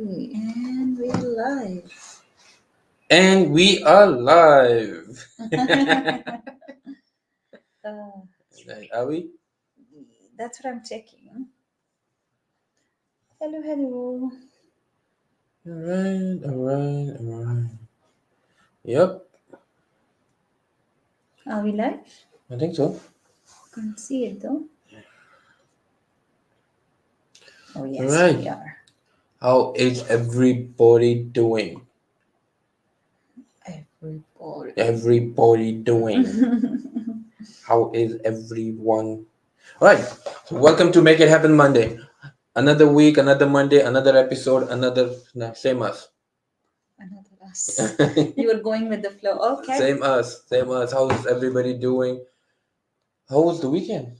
And we're live. And we are live. uh, Are we? that's what I'm checking. Hello, hello. Alright. Yep, Are we live? I think so. Can't see it though. Oh, yes, we Alright. are. How is everybody doing? Everybody. Everybody doing. How is everyone? Alright. So welcome to Make It Happen Monday. Another week, another Monday, another episode, same us. Another us. You were going with the flow. Okay. Same us. Same us. How's everybody doing? How was the weekend?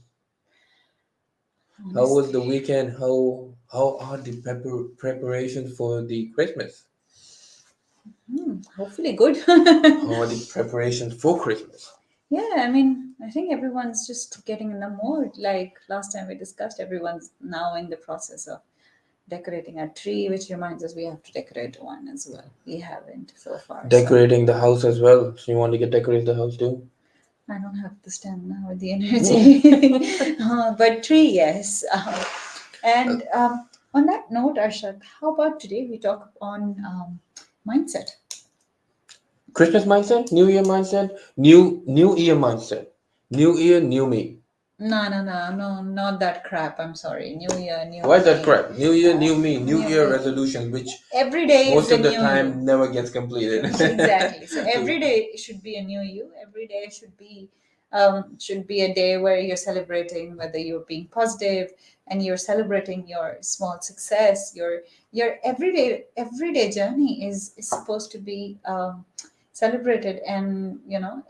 How was the Honestly. weekend? How are the preparations for the Christmas? Hopefully good. How are the preparations for Christmas? Yeah, I mean, I think everyone's just getting in the mood. Like last time we discussed, everyone's now in the process of decorating a tree, which reminds us we have to decorate one as well. We haven't so far, so Decorating the house as well. So you want to get decorate the house too? I don't have the stamina or the energy. But tree, yes. And on that note, Arshad, how about today we talk on mindset? Christmas mindset, New Year mindset, New Year mindset, New Year, new me. No, not that crap. I'm sorry. New year, new Why that me. crap? New Year, new me, New New, Year resolution, which every day is most the of the new you. time never gets completed. Exactly. So every day should be a new you. Every day should be a day where you're celebrating whether you're being positive and you're celebrating your small success. Your everyday journey is supposed to be celebrated, and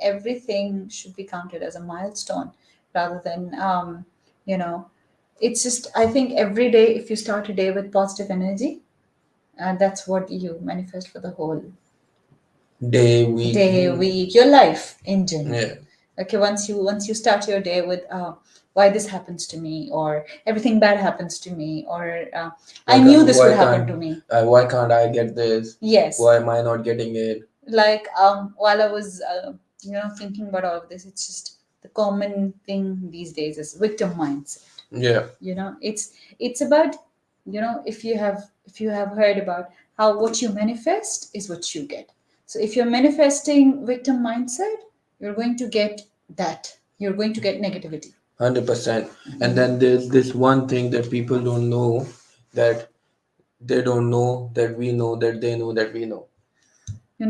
everything should be counted as a milestone rather than you know it's just, I think, every day if you start a day with positive energy, that's what you manifest for the whole Day, week. day, week, your life in general. Yeah. Okay, once you start your day with why this happens to me, or everything bad happens to me, or I knew this would happen to me. Why can't I get this? Yes, Why am I not getting it? like while I was thinking about all of this, it's just the common thing these days is victim mindset. Yeah. It's about, if you have heard about how what you manifest is what you get. So if you're manifesting victim mindset, you're going to get that. You're going to get negativity. 100%. And then there's this one thing that people don't know, that they don't know that we know that they know that we know.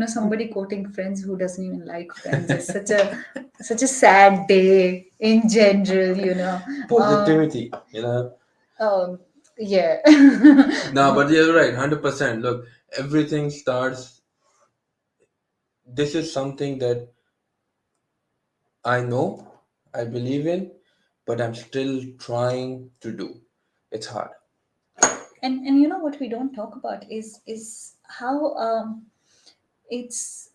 Somebody quoting Friends who doesn't even like Friends is such a sad day in general. Positivity, Um, yeah. No, but you're right, 100%. Look, everything starts. This is something that I know, I believe in, but I'm still trying to do. It's hard. And what we don't talk about is how it's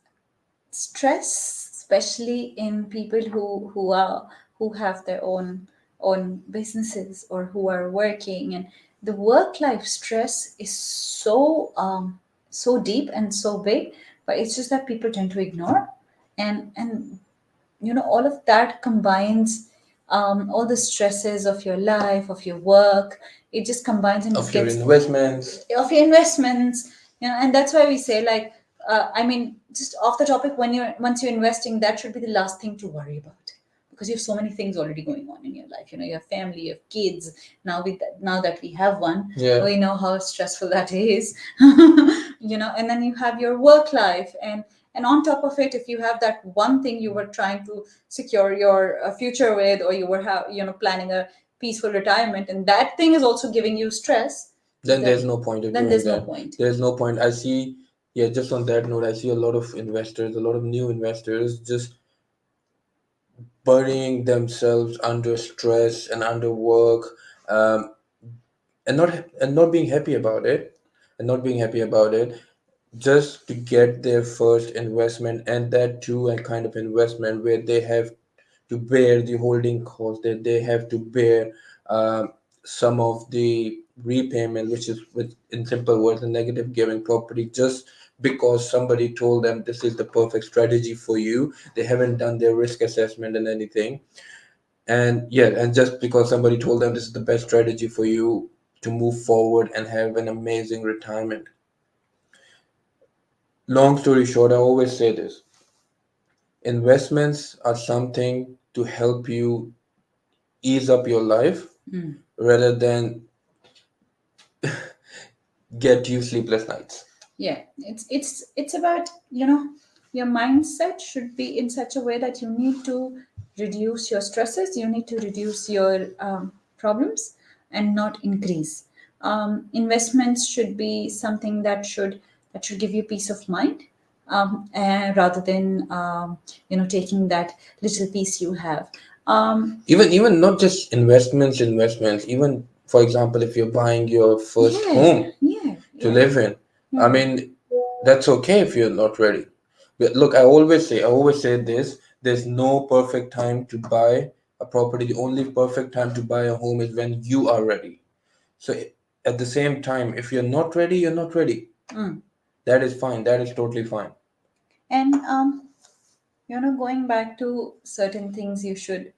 stress, especially in people who have their own businesses or who are working, and the work life stress is so deep and so big, but it's just that people tend to ignore. And all of that combines, all the stresses of your life, of your work, it just combines and Of your gets investments. of your investments. And that's why we say, like, I mean, just off the topic, once you're investing, that should be the last thing to worry about, because you have so many things already going on in your life. You have family, you have kids. Now that we have one, Yeah. we know how stressful that is. And then you have your work life, and on top of it, if you have that one thing you were trying to secure your future with, or you were planning a peaceful retirement, and that thing is also giving you stress, Then then there's no point of then doing there's no that. point. There's no point. I see, yeah, just on that note, I see a lot of investors, a lot of new investors just burying themselves under stress and under work, um, and not being happy about it, just to get their first investment, and that too a kind of investment where they have to bear the holding cost, that they have to bear, um, some of the repayment, which is with in simple words, a negative gearing property, just because somebody told them this is the perfect strategy for you. They haven't done their risk assessment and anything. And yeah, and just because somebody told them this is the best strategy for you to move forward and have an amazing retirement. Long story short, I always say this: investments are something to help you ease up your life Mm. rather than get you sleepless nights. Yeah, it's about, you know, your mindset should be in such a way that you need to reduce your stresses, you need to reduce your problems and not increase. Investments should be something that should give you peace of mind, rather than taking that little piece you have. Even not just investments, even for example, if you're buying your first Yeah, home yeah, to yeah, live in, I yeah. mean, that's okay if you're not ready. But look, I always say this: there's no perfect time to buy a property. The only perfect time to buy a home is when you are ready. So at the same time, if you're not ready, you're not ready. Mm. That is fine. That is totally fine. And going back to certain things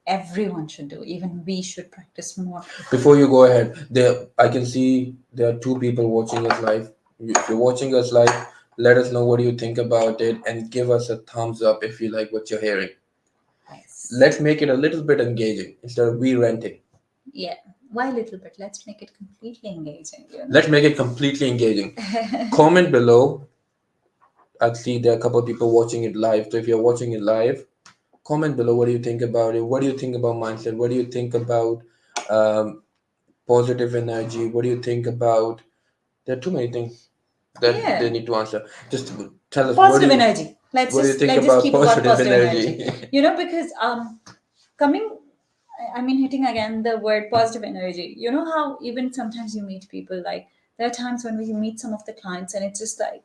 everyone should do, even we should practice more. Before you go ahead, I can see there are two people watching us live. If you're watching us live, let us know what you think about it and give us a thumbs up if you like what you're hearing. Yes. Let's make it a little bit engaging instead of we renting. Yeah. Why little bit? Let's make it completely engaging, Let's make it completely engaging. Comment below. I see there are a couple of people watching it live. So if you're watching it live, comment below what do you think about it. What do you think about mindset? What do you think about um, positive energy? What do you think about? There are too many things that Yeah. they need to answer. Just tell us Positive energy. what do you think Let's just about keep about positive positive energy. energy? Because coming I mean, hitting again the word positive energy. You know how even sometimes you meet people, like there are times when we meet some of the clients and it's just like,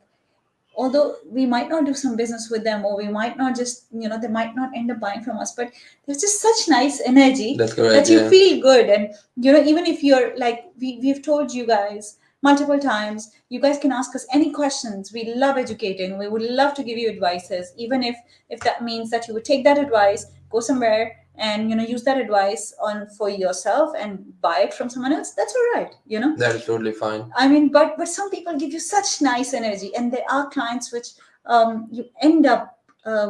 although we might not do some business with them, or we might not just, they might not end up buying from us, but there's just such nice energy That's correct. that you Yeah, feel good. And even if you're like, we've told you guys multiple times, you guys can ask us any questions. We love educating, we would love to give you advices, even if that means that you would take that advice, go somewhere and use that advice on for yourself and buy it from someone else. That's all right. that is totally fine. I mean, but some people give you such nice energy, and there are clients which you end up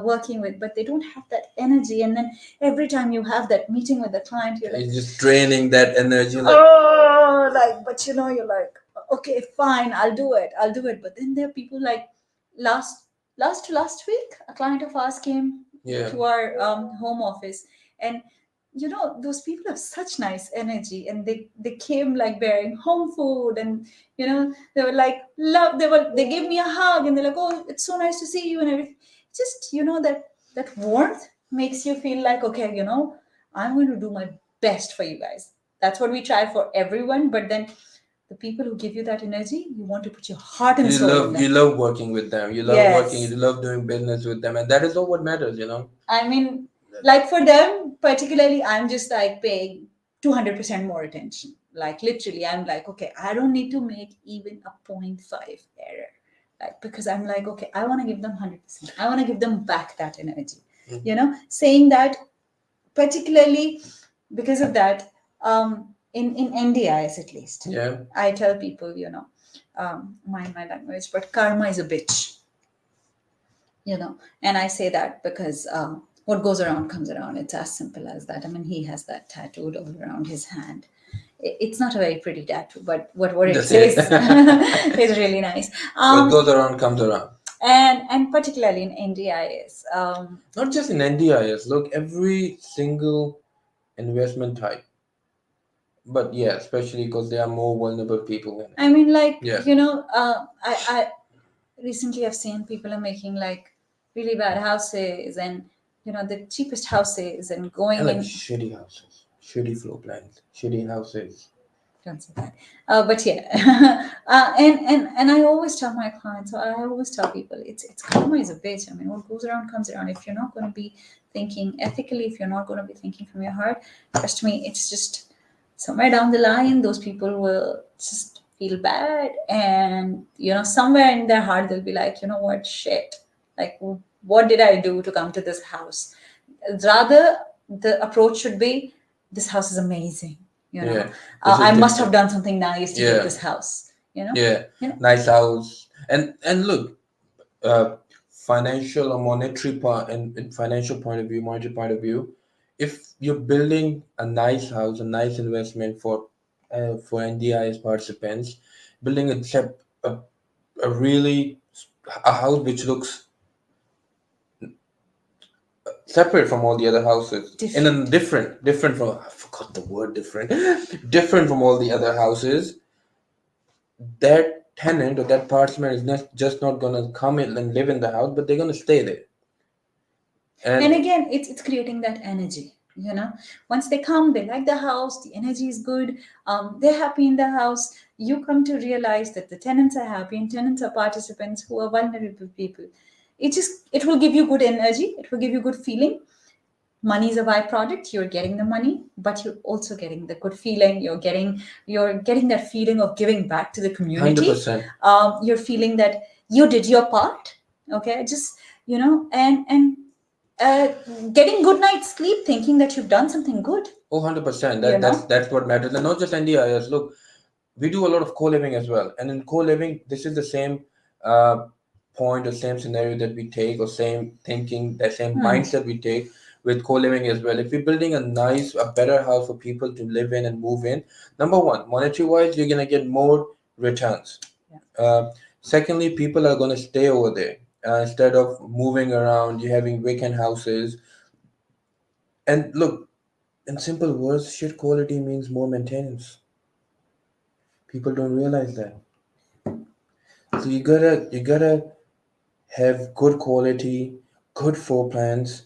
working with, but they don't have that energy. And then every time you have that meeting with the client, you're like, It's just draining that energy. Like, oh, like, but you're like, okay, fine, I'll do it. But then there are people like last last week, a client of ours came yeah, to our home office, and those people have such nice energy, and they came like bearing home food, and they were like, love, they gave me a hug, and they're like, oh, it's so nice to see you and everything. Just that warmth makes you feel like, okay, I'm going to do my best for you guys. That's what we try for everyone. But then the people who give you that energy, you want to put your heart and soul in you them. love working with them. You love working. Yes. You love doing business with them, and that is all what matters. I mean, like for them particularly, I'm just like paying 200% more attention. Like literally, I'm like, okay, I don't need to make even a point 0.5 error. Like, because I'm like, okay, I want to give them 100%. I want to give them back that energy. Saying that particularly because of that, in NDIS at least, Yeah, I tell people, mind my language, but karma is a bitch. And I say that because what goes around comes around. It's as simple as that. I mean, he has that tattooed all around his hand. It's not a very pretty tattoo, but what it that's it. says is really nice. What goes around comes around. And particularly in NDIS, Not just in NDIS. Look, every single investment type. But yeah, especially because there are more vulnerable people in it. I mean, like, Yeah, I recently I've seen people are making like really bad houses, and the cheapest houses, and going and like in. shitty houses, shitty floor plans, shitty houses. Don't say that. But yeah, and I always tell my clients, I always tell people, it's karma is a bitch. I mean, what goes around comes around. If you're not going to be thinking ethically, if you're not going to be thinking from your heart, trust me, somewhere down the line those people will just feel bad, and somewhere in their heart they'll be like, what, shit, like, what did I do to come to this house? Rather, the approach should be, this house is amazing, Yeah, this I is must have different. done something nice to get Yeah, this house, yeah, you know nice house. And look, financial or monetary part and financial point of view, monetary point of view, if you're building a nice house, a nice investment for NDIS participants, building a really a house which looks separate from all the other houses and then different. different from, I forgot the word, different different from all the other houses, that tenant or that participant is not just not gonna come in and live in the house, but they're gonna stay there. And And again, it's creating that energy, once they come, they like the house, the energy is good, they're happy in the house. You come to realize that the tenants are happy, and tenants are participants who are vulnerable people. It will give you good energy, it will give you good feeling. Money is a byproduct, you're getting the money, but you're also getting the good feeling, you're getting that feeling of giving back to the community. 100%. You're feeling that you did your part. Okay, just, and uh, getting good night's sleep thinking that you've done something good, Oh, 100%. you know That's what matters. And not just NDIS. Look, we do a lot of co-living as well. And in co-living, this is the same uh, point or same scenario that we take, or same thinking, the same mindset we take with co-living as well. If we're building a better house for people to live in and move in, number one, monetary wise, you're gonna get more returns. Secondly, people are gonna stay over there instead of moving around. You're having vacant houses. And look, in simple words, shit quality means more maintenance. People don't realize that. So you gotta have good quality, good floor plans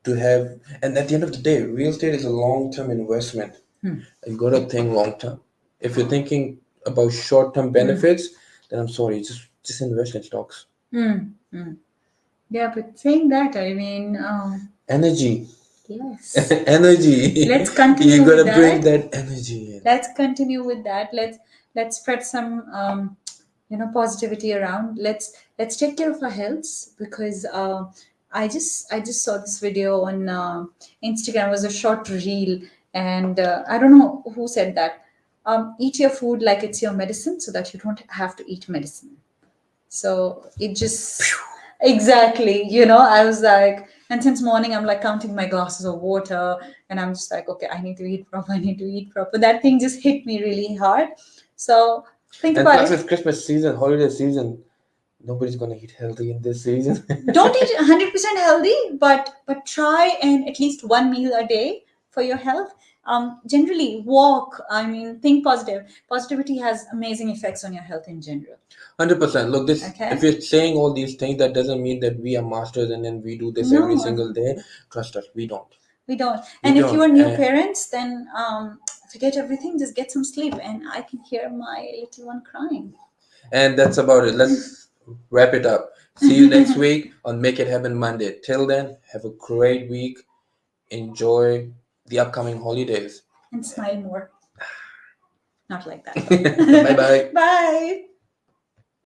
to have, and at the end of the day, real estate is a long-term investment. You gotta think long-term. If you're thinking about short-term benefits, then I'm sorry, just invest in stocks. Mm, mm. Yeah, but saying that, I mean, Energy, yes. energy. Let's You continue with gotta bring that. that energy in. Let's continue with that. Let's spread some positivity around. Let's take care of our healths, because I just saw this video on Instagram. It was a short reel, and I don't know who said that. Eat your food like it's your medicine, so that you don't have to eat medicine. So it just, exactly, I was like, and since morning I'm like counting my glasses of water, and I'm just like, okay, I need to eat proper, I need to eat proper. That thing just hit me really hard. So think And about plus, it. it's Christmas season, holiday season. Nobody's gonna eat healthy in this season. Don't eat 100% healthy, but try and at least one meal a day for your health. Generally walk, I mean, think positive. Positivity has amazing effects on your health in general. 100%. Look, this if Okay. you're saying all these things, that doesn't mean that we are masters and then we do this every No, single day. Trust us, we don't. we don't. We And if you are don't. new parents, then forget everything, just get some sleep. And I can hear my little one crying. And that's about it. Let's wrap it up. See you next week on Make It Happen Monday. Till then, have a great week. Enjoy the upcoming holidays. And smile more. Not like that. Bye bye. Bye.